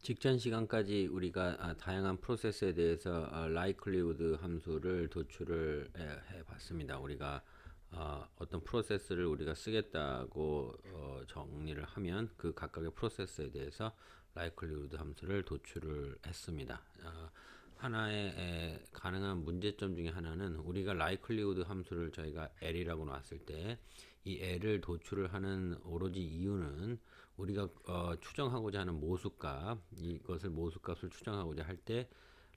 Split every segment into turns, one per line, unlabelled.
직전 시간까지 우리가 다양한 프로세스에 대해서 likelihood 함수를 도출을 해 봤습니다. 우리가 어떤 프로세스를 우리가 쓰겠다고 정리를 하면 그 각각의 프로세스에 대해서 likelihood 함수를 도출을 했습니다. 하나의 가능한 문제점 중에 하나는 우리가 likelihood 함수를 저희가 L이라고 놨을 때 이 L을 도출을 하는 오로지 이유는 우리가 추정하고자 하는 모수값, 이것을 모수값을 추정하고자 할 때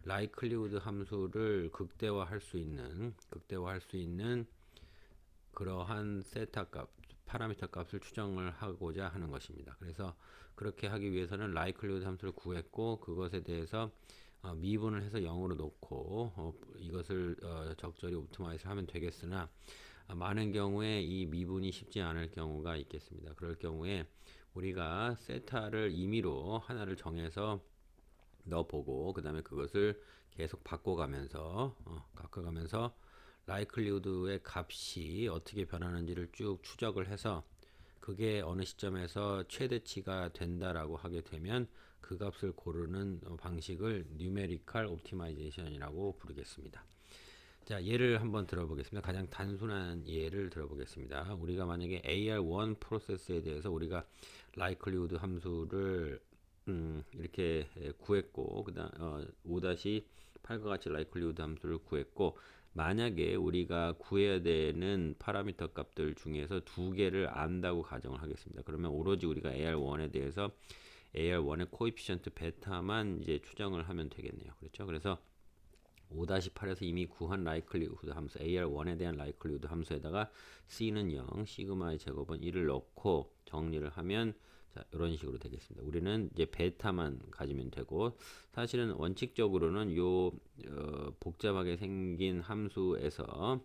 likelihood 함수를 극대화할 수 있는 그러한 세타 값, 파라미터 값을 추정을 하고자 하는 것입니다. 그래서 그렇게 하기 위해서는 likelihood 함수를 구했고 그것에 대해서 미분을 해서 0으로 놓고 이것을 적절히 옵티마이즈 하면 되겠으나 많은 경우에 이 미분이 쉽지 않을 경우가 있겠습니다. 그럴 경우에 우리가 세타를 임의로 하나를 정해서 넣어보고 그 다음에 그것을 계속 바꿔가면서 likelihood의 값이 어떻게 변하는지를 쭉 추적을 해서 그게 어느 시점에서 최대치가 된다라고 하게 되면 그 값을 고르는 방식을 numerical optimization이라고 부르겠습니다. 자, 예를 한번 들어보겠습니다. 가장 단순한 예를 들어보겠습니다. 우리가 만약에 AR1 프로세스에 대해서 우리가 likelihood 함수를 이렇게 구했고 그다음 5-8과 같이 likelihood 함수를 구했고 만약에 우리가 구해야 되는 파라미터 값들 중에서 두 개를 안다고 가정을 하겠습니다. 그러면 오로지 우리가 AR1에 대해서 AR1의 코에피션트 베타만 이제 추정을 하면 되겠네요. 그렇죠? 그래서 5-8에서 이미 구한 likelihood 함수 AR1에 대한 likelihood 함수에다가 C는 0, 시그마의 제곱은 1을 넣고 정리를 하면 자, 이런 식으로 되겠습니다. 우리는 이제 베타만 가지면 되고 사실은 원칙적으로는 요 복잡하게 생긴 함수에서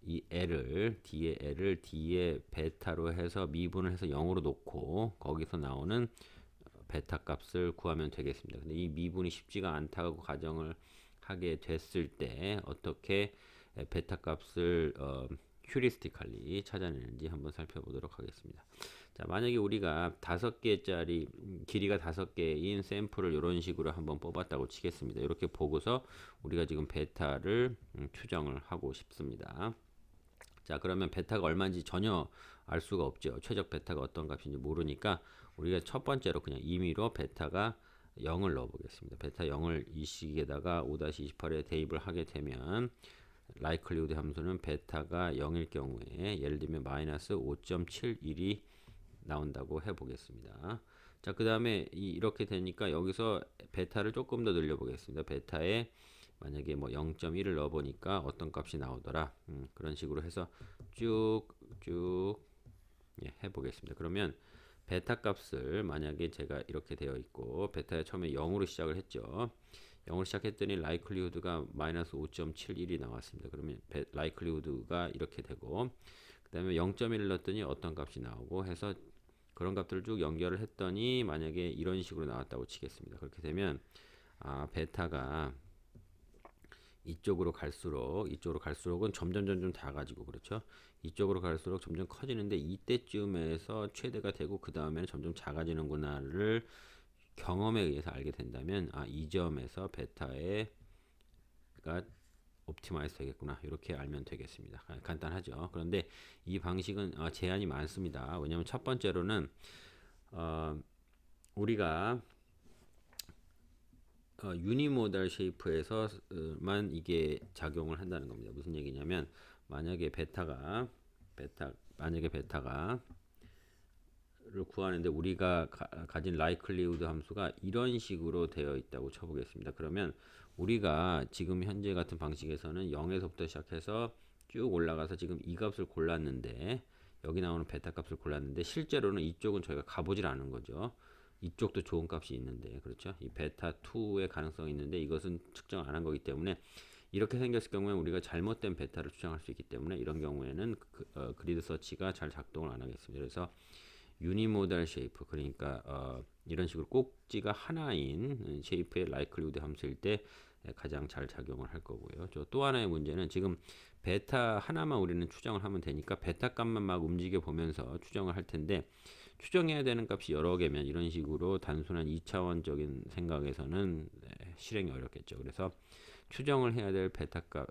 이 L을 D에 베타로 해서 미분을 해서 0으로 놓고 거기서 나오는 베타 값을 구하면 되겠습니다. 근데 이 미분이 쉽지가 않다고 가정을 하게 됐을 때 어떻게 베타 값을 휴리스티컬리 찾아내는지 한번 살펴보도록 하겠습니다. 자, 만약에 우리가 5개짜리 길이가 5개인 샘플을 이런 식으로 한번 뽑았다고 치겠습니다. 이렇게 보고서 우리가 지금 베타를 추정을 하고 싶습니다. 자, 그러면 베타가 얼마인지 전혀 알 수가 없죠. 최적 베타가 어떤 값인지 모르니까 우리가 첫 번째로 그냥 임의로 베타가 0을 넣어 보겠습니다. 베타 0을 이 식에다가 5-28에 대입을 하게 되면 likelihood 함수는 베타가 0일 경우에 예를 들면 마이너스 5.71이 나온다고 해 보겠습니다. 자, 그 다음에 이렇게 되니까 여기서 베타를 조금 더 늘려 보겠습니다. 베타에 만약에 뭐 0.1을 넣어 보니까 어떤 값이 나오더라. 그런 식으로 해서 쭉쭉 해 보겠습니다. 그러면 베타 값을 만약에 제가 이렇게 되어 있고 베타에 처음에 0으로 시작을 했죠. 0으로 시작했더니 likelihood가 마이너스 5.71이 나왔습니다. 그러면 likelihood가 이렇게 되고 그 다음에 0.1을 넣었더니 어떤 값이 나오고 해서 그런 값들을 쭉 연결을 했더니 만약에 이런 식으로 나왔다고 치겠습니다. 그렇게 되면 베타가 이쪽으로 갈수록은 점점 작아지고 그렇죠. 이쪽으로 갈수록 점점 커지는데 이때쯤에서 최대가 되고 그 다음에는 점점 작아지는구나를 경험에 의해서 알게 된다면 이 점에서 베타가 옵티마이즈 되겠구나 이렇게 알면 되겠습니다. 간단하죠. 그런데 이 방식은 제한이 많습니다. 왜냐하면 첫 번째로는 우리가 유니모달 쉐이프에서만 이게 작용을 한다는 겁니다. 무슨 얘기냐면 만약에 베타가 를 구하는데 우리가 가진 likelihood 함수가 이런 식으로 되어 있다고 쳐보겠습니다. 그러면 우리가 지금 현재 같은 방식에서는 0에서부터 시작해서 쭉 올라가서 지금 이 값을 골랐는데 여기 나오는 베타 값을 골랐는데 실제로는 이쪽은 저희가 가보질 않은 거죠. 이쪽도 좋은 값이 있는데 그렇죠. 이 베타 2의 가능성이 있는데 이것은 측정 안 한 거기 때문에 이렇게 생겼을 경우에 우리가 잘못된 베타를 추정할 수 있기 때문에 이런 경우에는 그리드 서치가 잘 작동을 안 하겠습니다. 그래서 유니모달 쉐이프 그러니까 이런 식으로 꼭지가 하나인 쉐이프의 likelihood 함수일 때 가장 잘 작용을 할 거고요. 또 하나의 문제는 지금 베타 하나만 우리는 추정을 하면 되니까 베타 값만 막 움직여 보면서 추정을 할 텐데 추정해야 되는 값이 여러 개면 이런 식으로 단순한 2차원적인 생각에서는 실행이 어렵겠죠. 그래서 추정을 해야 될 베타 값,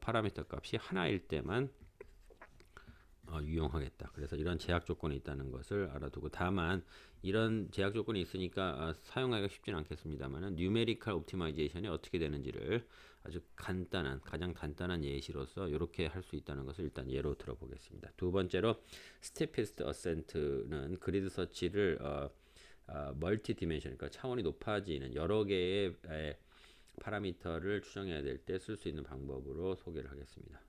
파라미터 값이 하나일 때만 유용하겠다. 그래서 이런 제약 조건이 있다는 것을 알아두고, 다만 이런 제약 조건이 있으니까 사용하기가 쉽지는 않겠습니다만은 뉴메리컬 옵티마이제이션이 어떻게 되는지를 아주 간단한, 가장 간단한 예시로서 이렇게 할 수 있다는 것을 일단 예로 들어보겠습니다. 두 번째로 스티피스트 어센트는 그리드 서치를 멀티 디멘션, 그러니까 차원이 높아지는 여러 개의 파라미터를 추정해야 될 때 쓸 수 있는 방법으로 소개를 하겠습니다.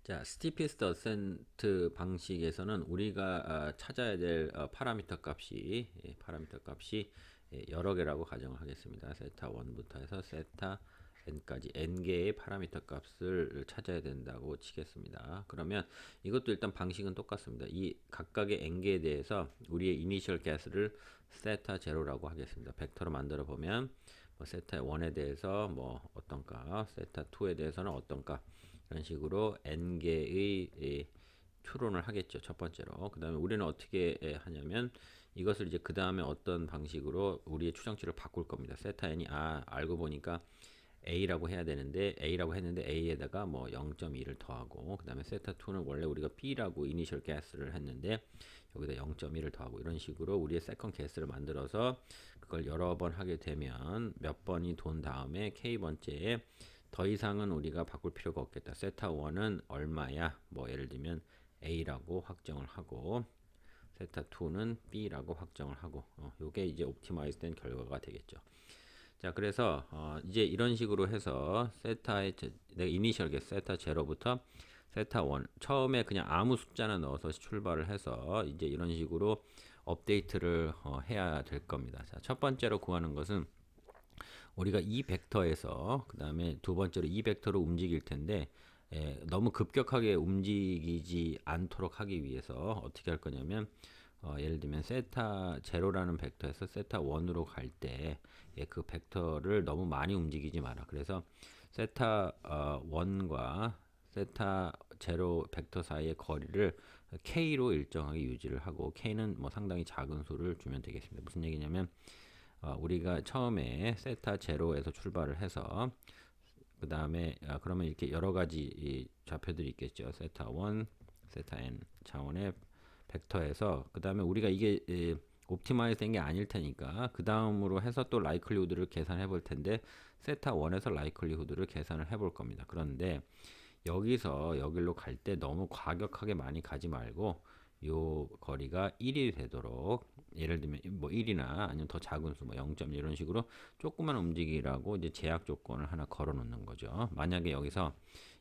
자, 스티피스트 어센트 방식에서는 우리가 찾아야 될 파라미터 값이 여러 개라고 가정을 하겠습니다. 세타 1부터 해서 세타 n까지 n개의 파라미터 값을 찾아야 된다고 치겠습니다. 그러면 이것도 일단 방식은 똑같습니다. 이 각각의 n개에 대해서 우리의 이니셜 개수를 세타 제로라고 하겠습니다. 벡터로 만들어 보면 뭐 세타 1에 대해서 뭐 어떤가, 세타 2에 대해서는 어떤가, 이런 식으로 n개의 추론을 하겠죠. 첫 번째로. 그 다음에 우리는 어떻게 하냐면 이것을 이제 그 다음에 어떤 방식으로 우리의 추정치를 바꿀 겁니다. 세타 n이 알고 보니까 a라고 해야 되는데 a라고 했는데 a에다가 뭐 0.2를 더하고, 그 다음에 세타 2는 원래 우리가 b라고 이니셜 개수를 했는데 여기다 0.1을 더하고, 이런 식으로 우리의 세컨 개수를 만들어서 그걸 여러 번 하게 되면 몇 번이 돈 다음에 k번째에 더 이상은 우리가 바꿀 필요가 없겠다. 세타 1은 얼마야? 뭐 예를 들면 a라고 확정을 하고, 세타 2는 b라고 확정을 하고, 요게 이제 옵티마이즈 된 결과가 되겠죠. 자, 그래서 이제 이런 식으로 해서 세타의 내가 이니셜 게 세타 0부터 세타 1, 처음에 그냥 아무 숫자나 넣어서 출발을 해서 이제 이런 식으로 업데이트를 해야 될 겁니다. 자, 첫 번째로 구하는 것은 우리가 이 벡터에서, 그 다음에 두 번째로 이 벡터로 움직일 텐데 너무 급격하게 움직이지 않도록 하기 위해서 어떻게 할 거냐면 예를 들면 세타 제로라는 벡터에서 세타 1으로 갈 때 그 벡터를 너무 많이 움직이지 마라. 그래서 세타 1과 세타 제로 벡터 사이의 거리를 k로 일정하게 유지를 하고, k는 뭐 상당히 작은 수를 주면 되겠습니다. 무슨 얘기냐면 우리가 처음에 세타 제로에서 출발을 해서 그 다음에 그러면 이렇게 여러 가지 좌표들이 있겠죠. 세타 1, 세타 n 차원의 벡터에서, 그 다음에 우리가 이게 옵티마이즈 된 게 아닐 테니까 그 다음으로 해서 또 라이클리후드를 계산해 볼 텐데 세타 1에서 라이클리후드를 계산을 해 볼 겁니다. 그런데 여기서 여기로 갈 때 너무 과격하게 많이 가지 말고 요 거리가 1이 되도록, 예를 들면 뭐 1이나 아니면 더 작은 수, 뭐 0.1 이런 식으로 조금만 움직이라고 이제 제약 조건을 하나 걸어 놓는 거죠. 만약에 여기서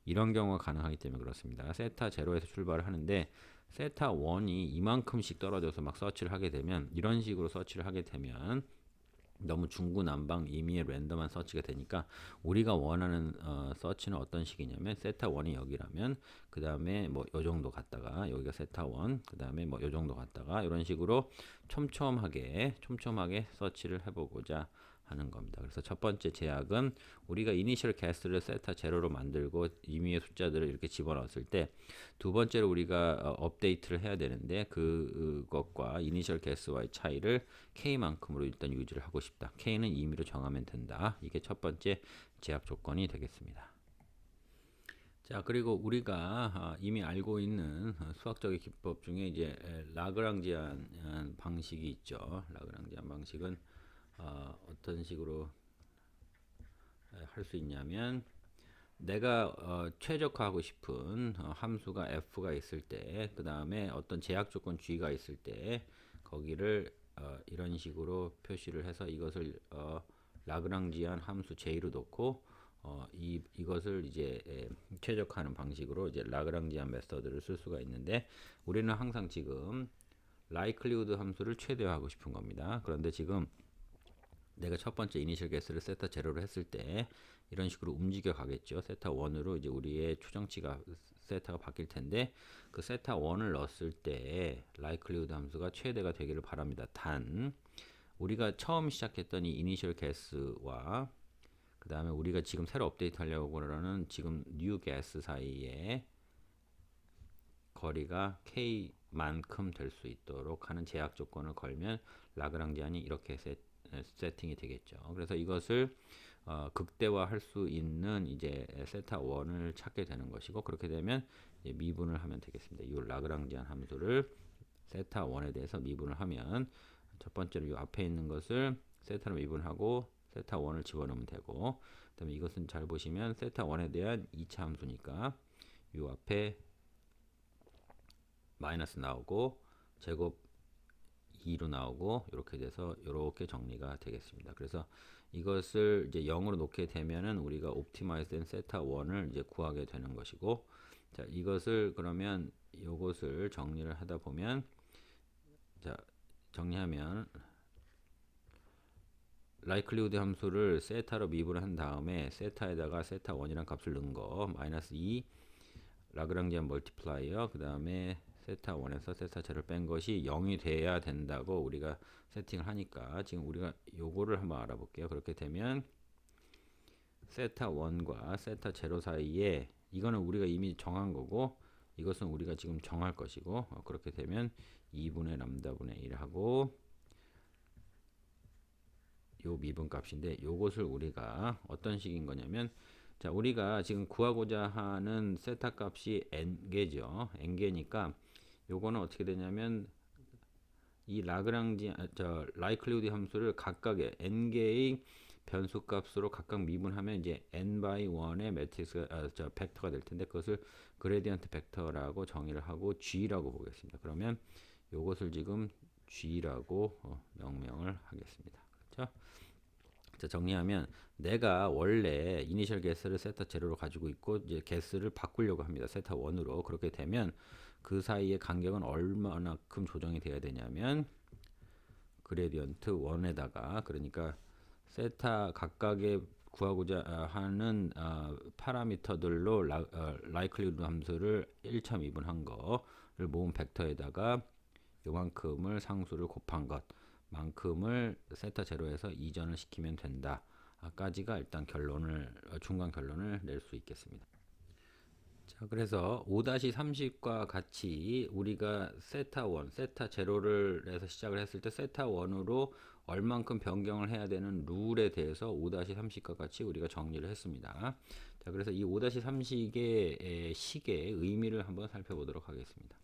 이런 경우가 가능하기 때문에 그렇습니다. 세타 제로에서 출발을 하는데 세타 1이 이만큼씩 떨어져서 막 서치를 하게 되면, 이런 식으로 서치를 하게 되면 너무 중구난방 임의의 랜덤한 서치가 되니까 우리가 원하는 서치는 어떤 식이냐면 세타 1이 여기라면 그 다음에 뭐 요 정도 갔다가 여기가 세타 1, 그 다음에 뭐 요 정도 갔다가 이런 식으로 촘촘하게 서치를 해보고자 하는 겁니다. 그래서 첫 번째 제약은 우리가 이니셜 개수를 세타 제로로 만들고 임의의 숫자들을 이렇게 집어넣었을 때, 두 번째로 우리가 업데이트를 해야 되는데 그것과 이니셜 개수와의 차이를 k만큼으로 일단 유지를 하고 싶다. k는 임의로 정하면 된다. 이게 첫 번째 제약 조건이 되겠습니다. 자, 그리고 우리가 이미 알고 있는 수학적인 기법 중에 이제 라그랑지안 방식이 있죠. 라그랑지안 방식은 어떤 식으로 할 수 있냐면, 내가 최적화하고 싶은 함수가 f가 있을 때, 그 다음에 어떤 제약 조건 g가 있을 때 거기를 이런 식으로 표시를 해서 이것을 라그랑지안 함수 j로 놓고 이것을 이제 최적화하는 방식으로 이제 라그랑지안 메서드를 쓸 수가 있는데, 우리는 항상 지금 라이클리후드 함수를 최대화하고 싶은 겁니다. 그런데 지금 내가 첫 번째 이니셜 개수를 세타 제로로 했을 때 이런 식으로 움직여 가겠죠. 세타 1으로 이제 우리의 추정치가 세타가 바뀔 텐데, 그 세타 1을 넣었을 때 라이클리후드 함수가 최대가 되기를 바랍니다. 단 우리가 처음 시작했던 이 이니셜 개수와 그 다음에 우리가 지금 새로 업데이트 하려고 하는 지금 뉴 개수 사이에 거리가 k 만큼 될 수 있도록 하는 제약 조건을 걸면 라그랑지안이 이렇게 세팅이 되겠죠. 그래서 이것을 극대화할 수 있는 이제 세타 원을 찾게 되는 것이고, 그렇게 되면 이제 미분을 하면 되겠습니다. 이 라그랑지안 함수를 세타 원에 대해서 미분을 하면 첫 번째로 이 앞에 있는 것을 세타로 미분하고 세타 원을 집어넣으면 되고, 그다음에 이것은 잘 보시면 세타 원에 대한 2차 함수니까 이 앞에 마이너스 나오고 제곱 2로 나오고 이렇게 돼서 이렇게 정리가 되겠습니다. 그래서 이것을 이제 0으로 놓게 되면은 우리가 옵티마이즈된 세타 원을 이제 구하게 되는 것이고, 자 이것을 그러면 이것을 정리를 하다 보면, 자 정리하면 likelihood 함수를 세타로 미분을 한 다음에 세타에다가 세타 원이란 값을 넣은 거 마이너스 2 라그랑지안 멀티플라이어, 그 다음에 세타 1에서 세타 제로를 뺀 것이 0이 돼야 된다고 우리가 세팅을 하니까, 지금 우리가 요거를 한번 알아볼게요. 그렇게 되면 세타 1과 세타 제로 사이에 이거는 우리가 이미 정한 거고, 이것은 우리가 지금 정할 것이고, 그렇게 되면 2분의 람다분의 1하고 요 미분 값인데, 요것을 우리가 어떤 식인 거냐면, 자 우리가 지금 구하고자 하는 세타 값이 n개죠. n개니까 요거는 어떻게 되냐면 이 라그랑지 likelihood 함수를 각각의 n개의 변수 값으로 각각 미분하면 이제 n by 1의 매트릭스가 벡터가 될 텐데, 그것을 그레디언트 벡터라고 정의를 하고 g라고 보겠습니다. 그러면 요것을 지금 g라고 명명을 하겠습니다. 그렇죠? 자, 정리하면 내가 원래 이니셜 개수를 세타 제로로 가지고 있고 이제 개수를 바꾸려고 합니다. 세타 1으로. 그렇게 되면 그 사이의 간격은 얼마나큼 조정이 돼야 되냐면 그레디언트 1에다가, 그러니까 세타 각각의 구하고자 하는 파라미터들로 likelihood 함수를 1차 미분한 거를 모은 벡터에다가 요만큼을 상수를 곱한 것 만큼을 세타 제로에서 이전을 시키면 된다 까지가 일단 결론을 중간 결론을 낼 수 있겠습니다. 자, 그래서 5-30과 같이 우리가 세타 1, 세타 제로를 해서 시작을 했을 때 세타 1으로 얼만큼 변경을 해야 되는 룰에 대해서 5-30과 같이 우리가 정리를 했습니다. 자, 그래서 이 5-30의 식의 의미를 한번 살펴보도록 하겠습니다.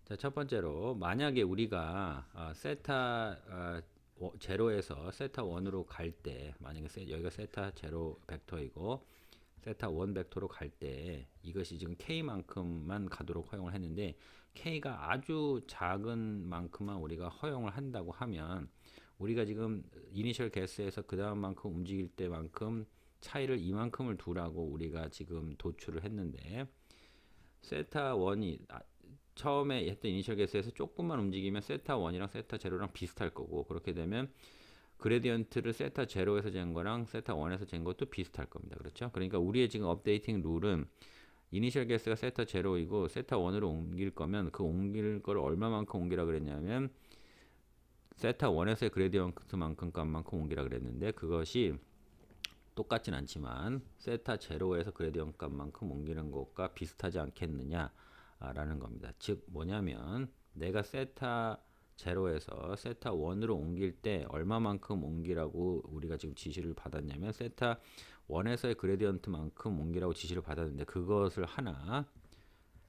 자, 첫 번째로 만약에 우리가 세타 제로에서 세타 1으로 갈 때, 만약에 여기가 세타 제로 벡터이고 세타 1 벡터로 갈 때 이것이 지금 k만큼만 가도록 허용을 했는데, k가 아주 작은 만큼만 우리가 허용을 한다고 하면 우리가 지금 이니셜 개수에서 그 다음 만큼 움직일 때만큼 차이를 이만큼을 두라고 우리가 지금 도출을 했는데, 세타 1이 처음에 했던 이니셜 개수에서 조금만 움직이면 세타 1이랑 세타 제로랑 비슷할 거고, 그렇게 되면 그레디언트를 세타 제로에서 잰 거랑 세타 1에서 잰 것도 비슷할 겁니다. 그렇죠? 그러니까 우리의 지금 업데이팅 룰은 이니셜 개수가 세타 제로이고 세타 1으로 옮길 거면 그 옮길 거를 얼마만큼 옮기라 그랬냐면 세타 1에서의 그레디언트만큼 값만큼 옮기라 그랬는데, 그것이 똑같진 않지만 세타 제로에서 그레디언트 값만큼 옮기는 것과 비슷하지 않겠느냐 라는 겁니다. 즉 뭐냐면 내가 세타 제로에서 세타 1으로 옮길 때 얼마만큼 옮기라고 우리가 지금 지시를 받았냐면 세타 1에서의 그레디언트만큼 옮기라고 지시를 받았는데, 그것을 하나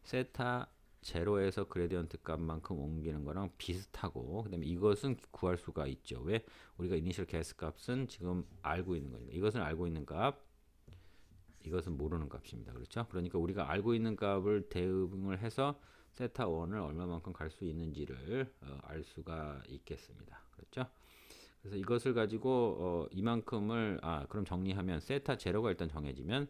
세타 제로에서 그레디언트 값만큼 옮기는 거랑 비슷하고, 그 다음에 이것은 구할 수가 있죠. 왜? 우리가 이니셜 개수 값은 지금 알고 있는 거니까. 이것은 알고 있는 값, 이것은 모르는 값입니다. 그렇죠? 그러니까 우리가 알고 있는 값을 대응을 해서 세타 1을 얼마만큼 갈 수 있는지를 알 수가 있겠습니다. 그렇죠? 그래서 이것을 가지고 이만큼을 그럼 정리하면 세타 제로가 일단 정해지면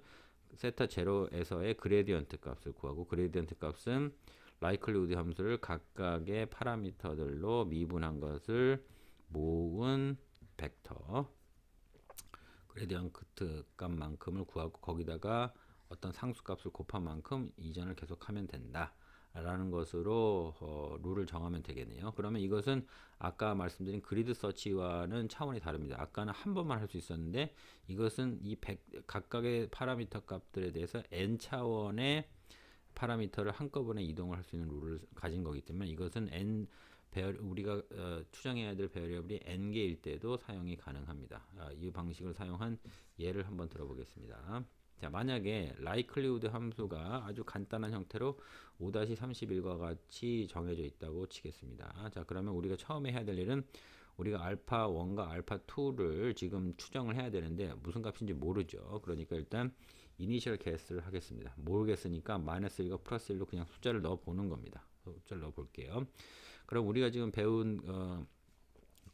세타 제로에서의 그레디언트 값을 구하고, 그레디언트 값은 likelihood 함수를 각각의 파라미터들로 미분한 것을 모은 벡터 그레디언트 값만큼을 구하고 거기다가 어떤 상수 값을 곱한 만큼 이전을 계속하면 된다 라는 것으로 룰을 정하면 되겠네요. 그러면 이것은 아까 말씀드린 그리드 서치와는 차원이 다릅니다. 아까는 한 번만 할 수 있었는데, 이것은 이 각각의 파라미터 값들에 대해서 n 차원의 파라미터를 한꺼번에 이동을 할 수 있는 룰을 가진 거기 때문에 이것은 우리가 추정해야 될 베리어블이 n개일 때도 사용이 가능합니다. 이 방식을 사용한 예를 한번 들어보겠습니다. 자, 만약에 likelihood 함수가 아주 간단한 형태로 5-31과 같이 정해져 있다고 치겠습니다. 자, 그러면 우리가 처음에 해야 될 일은 우리가 알파 1과 알파 2를 지금 추정을 해야 되는데 무슨 값인지 모르죠. 그러니까 일단 이니셜 개수를 하겠습니다. 모르겠으니까 마이너스 1과 플러스 1로 그냥 숫자를 넣어 보는 겁니다. 숫자를 넣어 볼게요. 그럼 우리가 지금 배운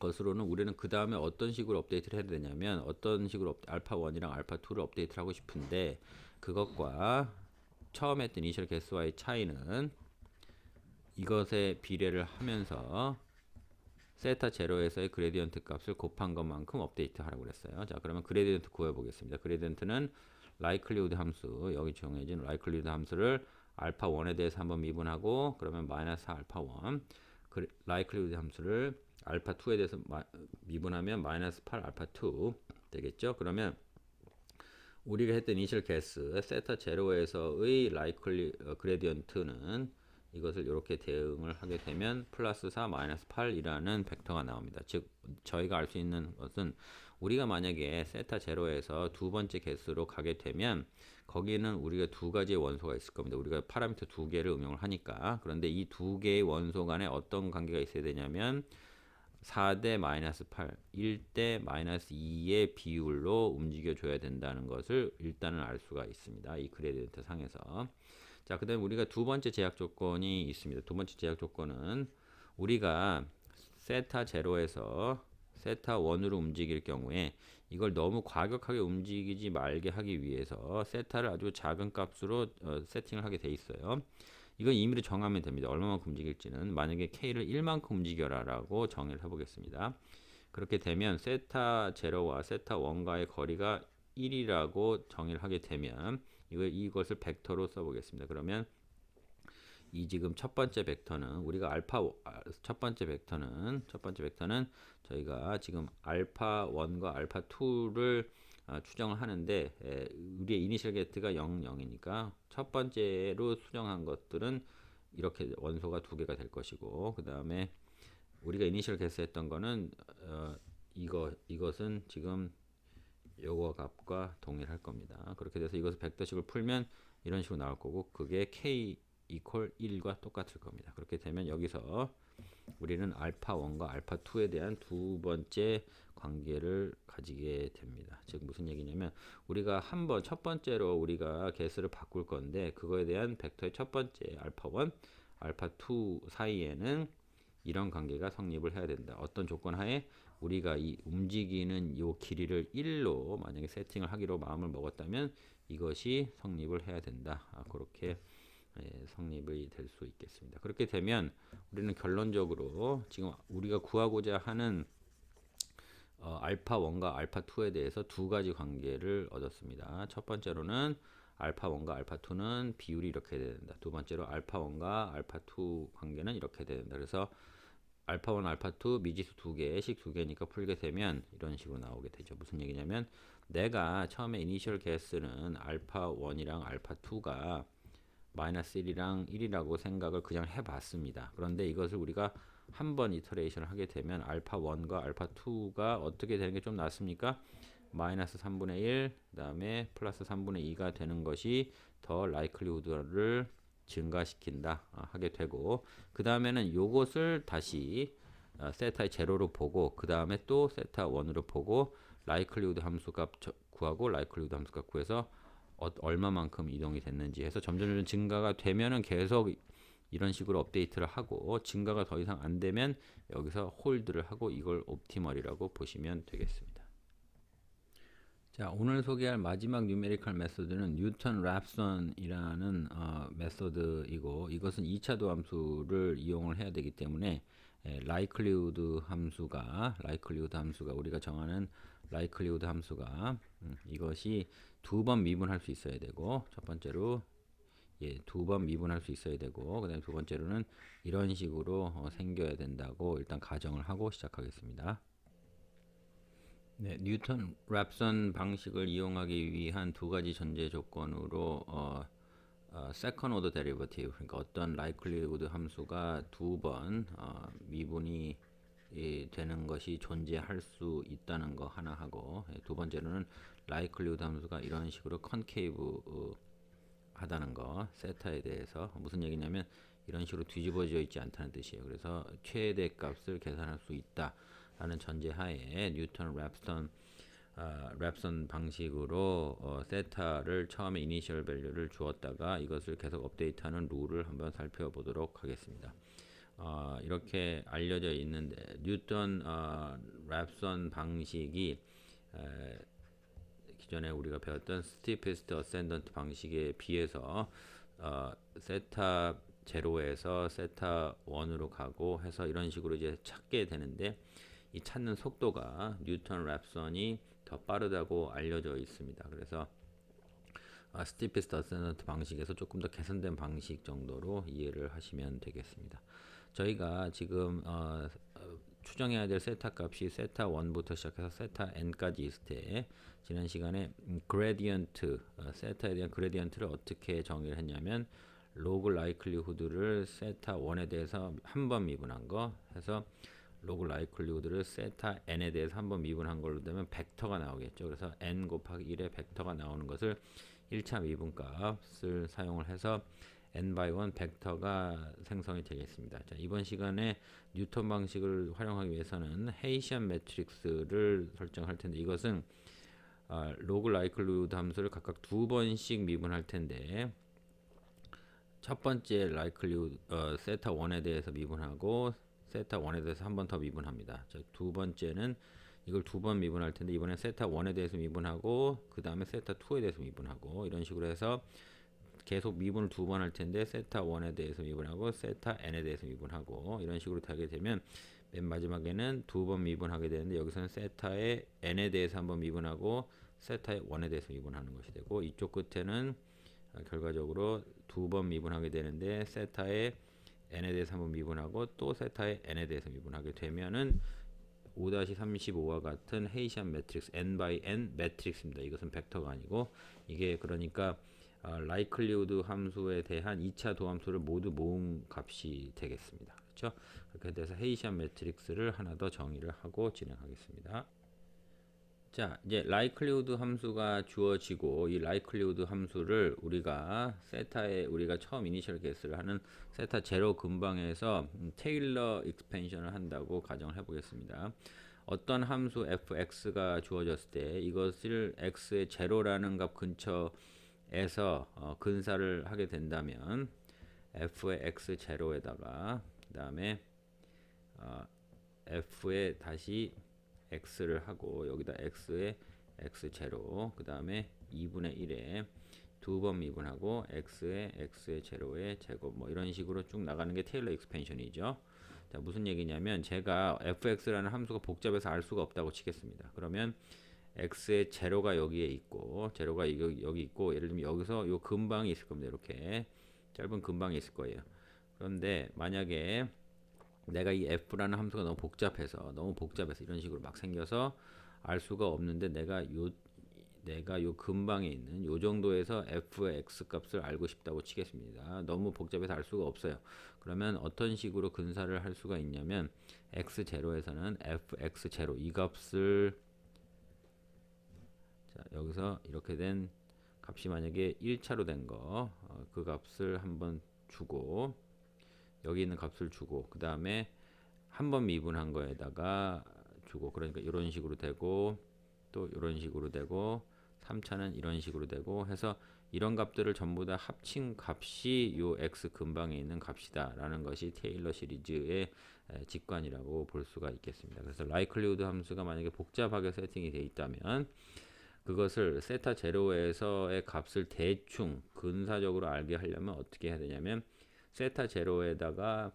것으로는 우리는 그 다음에 어떤 식으로 업데이트를 해야 되냐면 어떤 식으로 알파 1이랑 알파 2를 업데이트를 하고 싶은데 그것과 처음 했던 이니셜 개수와의 차이는 이것에 비례를 하면서 세타 제로에서의 그레디언트 값을 곱한 것만큼 업데이트 하라고 그랬어요. 자, 그러면 그레디언트 구해 보겠습니다. 그레디언트는 likelihood 함수, 여기 정해진 likelihood 함수를 알파 1에 대해서 한번 미분하고 그러면 마이너스 알파 1 likelihood 함수를 알파 2에 대해서 미분하면 마이너스 8 알파 2 되겠죠? 그러면 우리가 했던 이니셜 개수 세타 제로에서의 likely 그레디언트는 이것을 이렇게 대응을 하게 되면 플러스 4 마이너스 8이라는 벡터가 나옵니다. 즉 저희가 알 수 있는 것은 우리가 만약에 세타 제로에서 두 번째 개수로 가게 되면 거기는 우리가 두 가지의 원소가 있을 겁니다. 우리가 파라미터 두 개를 응용을 하니까. 그런데 이 두 개의 원소 간에 어떤 관계가 있어야 되냐면 4대 마이너스 8, 1대 마이너스 2의 비율로 움직여줘야 된다는 것을 일단은 알 수가 있습니다. 이 그레디언트 상에서. 자, 그 다음에 우리가 두 번째 제약 조건이 있습니다. 두 번째 제약 조건은 우리가 세타 제로에서 세타 1으로 움직일 경우에 이걸 너무 과격하게 움직이지 말게 하기 위해서 세타를 아주 작은 값으로 세팅을 하게 돼 있어요. 이건 임의로 정하면 됩니다. 얼마만큼 움직일지는. 만약에 K를 1만큼 움직여라 라고 정의를 해보겠습니다. 그렇게 되면 세타 제로와 세타 1과의 거리가 1이라고 정의를 하게 되면 이것을 벡터로 써보겠습니다. 그러면 이 지금 첫 번째 벡터는 우리가 첫 번째 벡터는 저희가 지금 알파 1과 알파 2를 추정을 하는데 우리의 이니셜 게트가 0, 0이니까 첫 번째로 수정한 것들은 이렇게 원소가 두 개가 될 것이고 그 다음에 우리가 이니셜 개수했던 거는 이것은 지금 요거 값과 동일할 겁니다. 그렇게 돼서 이것을 벡터식을 풀면 이런 식으로 나올 거고 그게 k equal 1과 똑같을 겁니다. 그렇게 되면 여기서 우리는 알파 1과 알파 2에 대한 두 번째 관계를 가지게 됩니다. 즉 무슨 얘기냐면 우리가 한번 첫 번째로 우리가 개수를 바꿀 건데 그거에 대한 벡터의 첫 번째 알파 1, 알파 2 사이에는 이런 관계가 성립을 해야 된다. 어떤 조건 하에 우리가 이 움직이는 요 길이를 1로 만약에 세팅을 하기로 마음을 먹었다면 이것이 성립을 해야 된다. 그렇게 성립이 될 수 있겠습니다. 그렇게 되면 우리는 결론적으로 지금 우리가 구하고자 하는 알파 1과 알파 2에 대해서 두 가지 관계를 얻었습니다. 첫 번째로는 알파 1과 알파 2는 비율이 이렇게 된다. 두 번째로 알파 1과 알파 2 관계는 이렇게 된다. 그래서 알파 1, 알파 2 미지수 두 개씩 두 개니까 풀게 되면 이런 식으로 나오게 되죠. 무슨 얘기냐면 내가 처음에 이니셜 개수는 알파 1이랑 알파 2가 마이너스 1이랑 1이라고 생각을 그냥 해봤습니다. 그런데 이것을 우리가 한번 이터레이션을 하게 되면 알파 1과 알파 2가 어떻게 되는 게 좀 낫습니까? 마이너스 3분의 1, 그 다음에 플러스 3분의 2가 되는 것이 더 라이클리후드를 증가시킨다 하게 되고 그 다음에는 요것을 다시 세타의 제로로 보고 그 다음에 또 세타 1으로 보고 라이클리후드 함수값 구하고 라이클리후드 함수값 구해서 얼마만큼 이동이 됐는지 해서 점점 증가가 되면은 계속 이런 식으로 업데이트를 하고 증가가 더 이상 안 되면 여기서 홀드를 하고 이걸 옵티멀이라고 보시면 되겠습니다. 자, 오늘 소개할 마지막 뉴메리컬 메소드는 뉴턴 랍선이라는 메소드이고 이것은 2차도 함수를 이용을 해야 되기 때문에 likelihood 함수가 우리가 정하는 likelihood 함수가 이것이 두 번 미분할 수 있어야 되고 첫 번째로 두 번 미분할 수 있어야 되고 그다음에 두 번째로는 이런 식으로 생겨야 된다고 일단 가정을 하고 시작하겠습니다. 네, 뉴턴 랍선 방식을 이용하기 위한 두 가지 전제 조건으로 second order derivative, 그러니까 어떤 likelihood 함수가 두 번 미분이 되는 것이 존재할 수 있다는 거 하나 하고, 두 번째로는 likelihood 함수가 이런 식으로 concave 하다는 거, 세타에 대해서 무슨 얘기냐면 이런 식으로 뒤집어져 있지 않다는 뜻이에요. 그래서 최대 값을 계산할 수 있다라는 전제하에 뉴턴 랩선 방식으로 세타를 처음에 이니셜 밸류를 주었다가 이것을 계속 업데이트하는 룰을 한번 살펴보도록 하겠습니다. 이렇게 알려져 있는데 뉴턴 랩선 방식이 기존에 우리가 배웠던 스티페스트 어센던트 방식에 비해서 세타 제로에서 세타 1으로 가고 해서 이런 식으로 이제 찾게 되는데, 이 찾는 속도가 뉴턴 랩선이 더 빠르다고 알려져 있습니다. 그래서 스티페스트 어센던트 방식에서 조금 더 개선된 방식 정도로 이해를 하시면 되겠습니다. 저희가 지금 추정해야 될 세타 값이 세타 1부터 시작해서 세타 n까지 있을 때, 지난 시간에 그레디언트, 세타에 대한 그레디언트를 어떻게 정의를 했냐면 로그 라이클리후드를 세타 1에 대해서 한 번 미분한 거 해서 로그 라이클리후드를 세타 n에 대해서 한 번 미분한 걸로 되면 벡터가 나오겠죠. 그래서 n 곱하기 1의 벡터가 나오는 것을 1차 미분값을 사용을 해서 n by 1 벡터가 생성이 되겠습니다. 자, 이번 시간에 뉴턴 방식을 활용하기 위해서는 헤이시안 매트릭스를 설정할 텐데, 이것은 로그 라이클리후드 함수를 각각 두 번씩 미분할 텐데, 첫 번째 라이클리후드 세타 1에 대해서 미분하고 세타 1에 대해서 한 번 더 미분합니다. 자, 두 번째는 이걸 두 번 미분할 텐데, 이번엔 세타 1에 대해서 미분하고 그 다음에 세타 2에 대해서 미분하고, 이런 식으로 해서 계속 미분을 두 번 할 텐데 세타 1에 대해서 미분하고 세타 n에 대해서 미분하고, 이런 식으로 되게 되면 맨 마지막에는 두 번 미분하게 되는데, 여기서는 세타의 n에 대해서 한번 미분하고 세타의 1에 대해서 미분하는 것이 되고, 이쪽 끝에는 결과적으로 두 번 미분하게 되는데 세타의 n에 대해서 한번 미분하고 또 세타의 n에 대해서 미분하게 되면은 5-35와 같은 헤이시안 매트릭스 n by n 매트릭스입니다. 이것은 벡터가 아니고, 이게 그러니까 라이클리우드 함수에 대한 2차 도함수를 모두 모은 값이 되겠습니다. 그렇죠? 그렇게 돼서 헤이시안 매트릭스를 하나 더 정의를 하고 진행하겠습니다. 자, 이제 likelihood 함수가 주어지고, 이 likelihood 함수를 우리가 세타에 우리가 처음 이니셜 개수를 하는 세타 제로 근방에서 테일러 익스펜션을 한다고 가정을 해보겠습니다. 어떤 함수 fx가 주어졌을 때 이것을 x의 제로라는 값 근처에서 근사를 하게 된다면 f의 x 제로에다가 그 다음에 f의 다시 x를 하고 여기다 x에 x 제로, 그 다음에 2분의 1에 두 번 미분하고 x에 x의 제로의 제곱, 뭐 이런 식으로 쭉 나가는 게 테일러 익스펜션이죠. 자, 무슨 얘기냐면 제가 fx라는 함수가 복잡해서 알 수가 없다고 치겠습니다. 그러면 x의 제로가 여기에 있고 제로가 여기 있고, 예를 들면 여기서 요 근방이 있을 겁니다. 이렇게 짧은 근방이 있을 거예요. 그런데 만약에 내가 이 f라는 함수가 너무 복잡해서 이런 식으로 막 생겨서 알 수가 없는데, 내가 요 근방에 있는 요 정도에서 f의 x 값을 알고 싶다고 치겠습니다. 너무 복잡해서 알 수가 없어요. 그러면 어떤 식으로 근사를 할 수가 있냐면 x0에서는 fx0 이 값을, 자, 여기서 이렇게 된 값이 만약에 1차로 된 거 그 값을 한번 주고 여기 있는 값을 주고 그 다음에 한 번 미분한 거에다가 주고, 그러니까 이런 식으로 되고 또 이런 식으로 되고 3차는 이런 식으로 되고 해서 이런 값들을 전부 다 합친 값이 요 x 근방에 있는 값이다 라는 것이 테일러 시리즈의 직관이라고 볼 수가 있겠습니다. 그래서 likelihood 함수가 만약에 복잡하게 세팅이 되어 있다면 그것을 세타 제로에서의 값을 대충 근사적으로 알게 하려면 어떻게 해야 되냐면 세타 제로에다가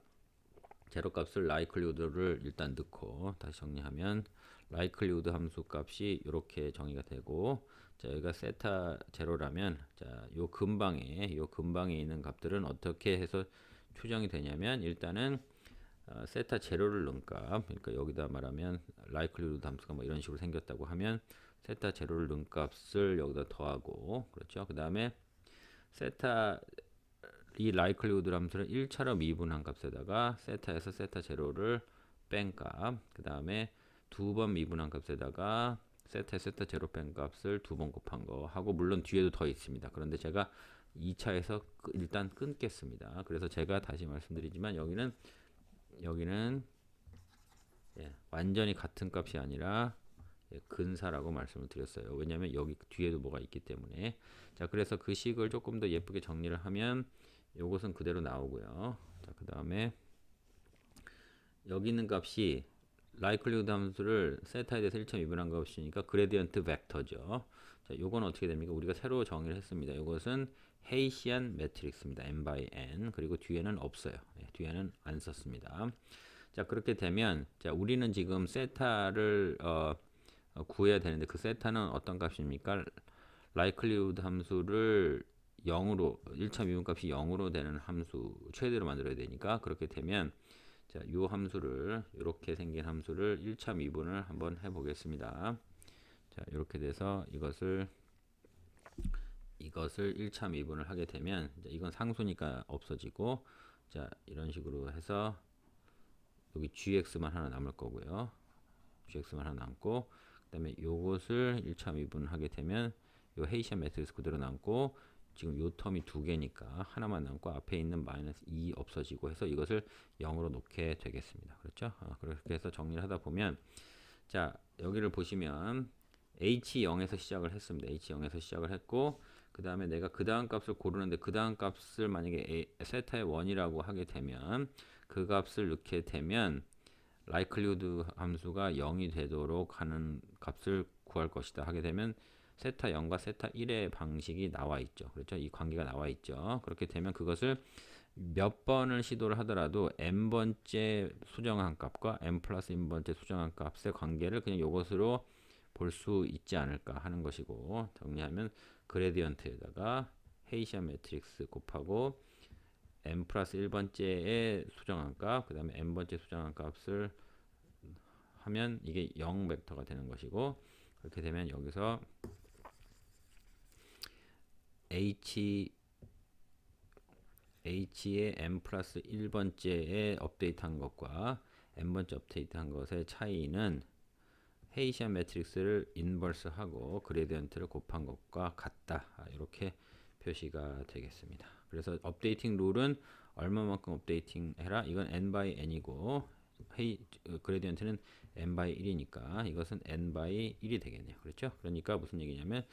제로 값을 likelihood를 일단 넣고, 다시 정리하면 likelihood 함수 값이 이렇게 정의가 되고, 자, 여기가 세타 제로라면 자, 요 근방에 있는 값들은 어떻게 해서 추정이 되냐면 일단은 세타 제로를 넣은 값, 그러니까 여기다 말하면 likelihood 함수가 뭐 이런 식으로 생겼다고 하면 세타 제로를 넣은 값을 여기다 더하고, 그렇죠? 그 다음에 세타 이 likelihood 함수를 1차로 미분한 값에다가 세타에서 세타 제로를 뺀 값, 그 다음에 두 번 미분한 값에다가 세타 세타 제로 뺀 값을 두 번 곱한 거 하고, 물론 뒤에도 더 있습니다. 그런데 제가 2차에서 일단 끊겠습니다. 그래서 제가 다시 말씀드리지만 여기는 완전히 같은 값이 아니라 근사라고 말씀을 드렸어요. 왜냐하면 여기 뒤에도 뭐가 있기 때문에. 자, 그래서 그 식을 조금 더 예쁘게 정리를 하면 요것은 그대로 나오고요. 자, 그 다음에 여기 있는 값이 likelihood 함수를 세타에 대해서 1차 미분한 값이니까 그레디언트 벡터죠. 자, 요건 어떻게 됩니까? 우리가 새로 정의를 했습니다. 요것은 헤이시안 매트릭스입니다. n by n. 그리고 뒤에는 없어요. 뒤에는 안 썼습니다. 자, 그렇게 되면 자, 우리는 지금 세타를 구해야 되는데 그 세타는 어떤 값입니까? likelihood 함수를 0으로 1차 미분값이 0으로 되는 함수 최대로 만들어야 되니까, 그렇게 되면 자, 요 함수를 이렇게 생긴 함수를 1차 미분을 한번 해 보겠습니다. 자, 이렇게 돼서 이것을 1차 미분을 하게 되면 이건 상수니까 없어지고, 자, 이런 식으로 해서 여기 gx만 하나 남을 거고요. gx만 하나 남고, 그다음에 요것을 1차 미분하게 되면 요 헤이시안 매트릭스 그대로 남고, 지금 요 텀이 두 개니까 하나만 남고 앞에 있는 마이너스 2 없어지고 해서 이것을 0으로 놓게 되겠습니다. 그렇죠? 그렇게 해서 정리를 하다 보면, 자, 여기를 보시면 h0에서 시작을 했습니다. h0에서 시작을 했고, 그 다음에 내가 그 다음 값을 고르는데 그 다음 값을 만약에 세타의 1이라고 하게 되면 그 값을 넣게 되면 likelihood 함수가 0이 되도록 하는 값을 구할 것이다 하게 되면 세타 0과 세타 1의 방식이 나와 있죠. 그렇죠? 이 관계가 나와 있죠. 그렇게 되면 그것을 몇 번을 시도를 하더라도 n번째 수정한 값과 n 플러스 n번째 수정한 값의 관계를 그냥 이것으로 볼 수 있지 않을까 하는 것이고, 정리하면 그레디언트에다가 헤이시안 매트릭스 곱하고 n 플러스 1번째의 수정한 값, 그 다음에 n번째 수정한 값을 하면 이게 0 벡터가 되는 것이고, 그렇게 되면 여기서 h의 n 플러스 1번째에 업데이트한 것과 n번째 업데이트한 것의 차이는 헤이시안 매트릭스를 인버스하고 그레디언트를 곱한 것과 같다. 이렇게 표시가 되겠습니다. 그래서 업데이팅 룰은 얼마만큼 업데이팅 해라? 이건 n by n이고 그레디언트는 n by 1이니까 이것은 n by 1이 되겠네요. 그렇죠? 그러니까 무슨 얘기냐면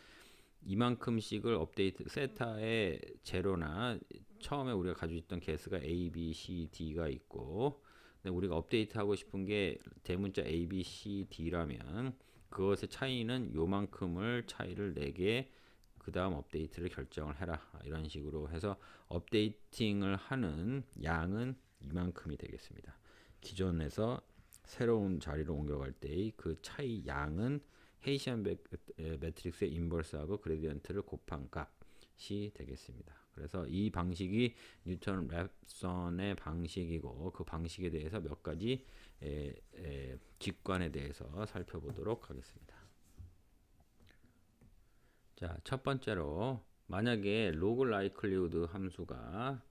이만큼씩을 업데이트, 세타의 제로나 처음에 우리가 가지고 있던 개수가 a, b, c, d가 있고, 근데 우리가 업데이트 하고 싶은 게 대문자 a, b, c, d라면 그것의 차이는 요만큼을 차이를 내게 그 다음 업데이트를 결정을 해라. 이런 식으로 해서 업데이팅을 하는 양은 이만큼이 되겠습니다. 기존에서 새로운 자리로 옮겨갈 때의 그 차이 양은 헤이시안 매트릭스의 인버스하고 그레디언트를 곱한 값이 되겠습니다. 그래서 이 방식이 뉴턴 랩선의 방식이고, 그 방식에 대해서 몇 가지 직관에 대해서 살펴보도록 하겠습니다. 자, 첫 번째로 만약에 로그 라이클리우드 함수가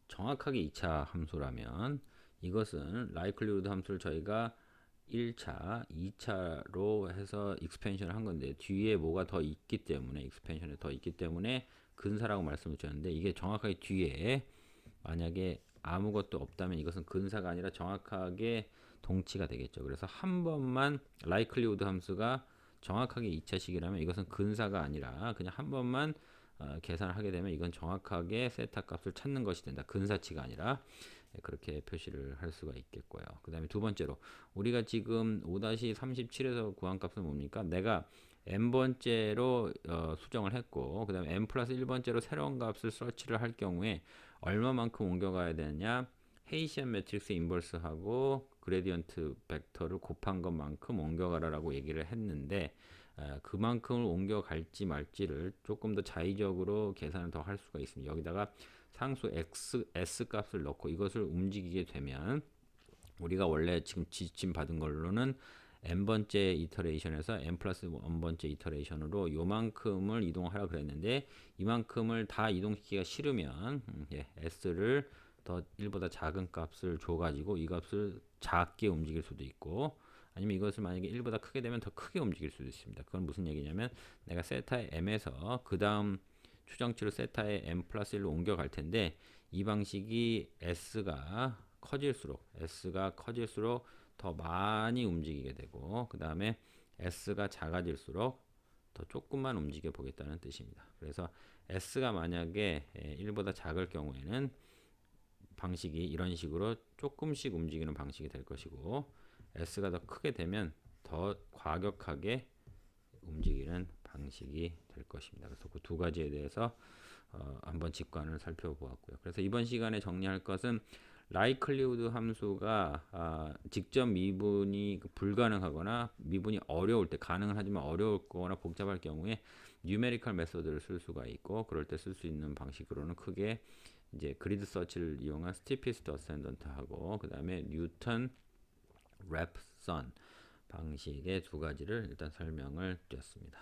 정확하게 2차 함수라면 이것은 라이클리우드 함수를 저희가 1차, 2차로 해서 익스펜션을 한 건데 뒤에 뭐가 더 있기 때문에, 익스펜션에 더 있기 때문에 근사라고 말씀을 드렸는데, 이게 정확하게 뒤에 만약에 아무것도 없다면 이것은 근사가 아니라 정확하게 동치가 되겠죠. 그래서 한 번만 likelihood 함수가 정확하게 2차식이라면 이것은 근사가 아니라 그냥 한 번만 계산을 하게 되면 이건 정확하게 세타 값을 찾는 것이 된다. 근사치가 아니라. 그렇게 표시를 할 수가 있겠고요. 그 다음에 두 번째로 우리가 지금 5-37에서 구한 값은 뭡니까? 내가 n번째로 수정을 했고, 그 다음에 n 플러스 1번째로 새로운 값을 서치를 할 경우에 얼마만큼 옮겨가야 되느냐? 헤이시안 매트릭스 인버스하고 그레디언트 벡터를 곱한 것만큼 옮겨가라라고 얘기를 했는데, 그만큼을 옮겨갈지 말지를 조금 더 자의적으로 계산을 더 할 수가 있습니다. 여기다가 상수 s 값을 넣고 이것을 움직이게 되면 우리가 원래 지금 지침 받은 걸로는 n번째 이터레이션에서 n 플러스 1번째 이터레이션으로 요만큼을 이동하라 그랬는데 이만큼을 다 이동시키기가 싫으면 s를 더 1보다 작은 값을 줘가지고 이 값을 작게 움직일 수도 있고 아니면 이것을 만약에 1보다 크게 되면 더 크게 움직일 수도 있습니다. 그건 무슨 얘기냐면 내가 세타의 m에서 그 다음 추정치로 세타의 m 플러스 1로 옮겨갈 텐데 이 방식이 s가 커질수록 더 많이 움직이게 되고 그 다음에 s가 작아질수록 더 조금만 움직여 보겠다는 뜻입니다. 그래서 s가 만약에 1보다 작을 경우에는 방식이 이런 식으로 조금씩 움직이는 방식이 될 것이고 s가 더 크게 되면 더 과격하게 움직이는 방식이 될 것입니다. 그래서 그 두 가지에 대해서 한번 직관을 살펴보았고요. 그래서 이번 시간에 정리할 것은 likelihood 함수가 직접 미분이 불가능하거나 미분이 어려울 때 가능은 하지만 어려울 거나 복잡할 경우에 numerical 메소드를 쓸 수가 있고 그럴 때 쓸 수 있는 방식으로는 크게 이제 그리드 서치를 이용한 스티피스트 어센던트하고 그 다음에 뉴턴 랩선 방식의 두 가지를 일단 설명을 드렸습니다.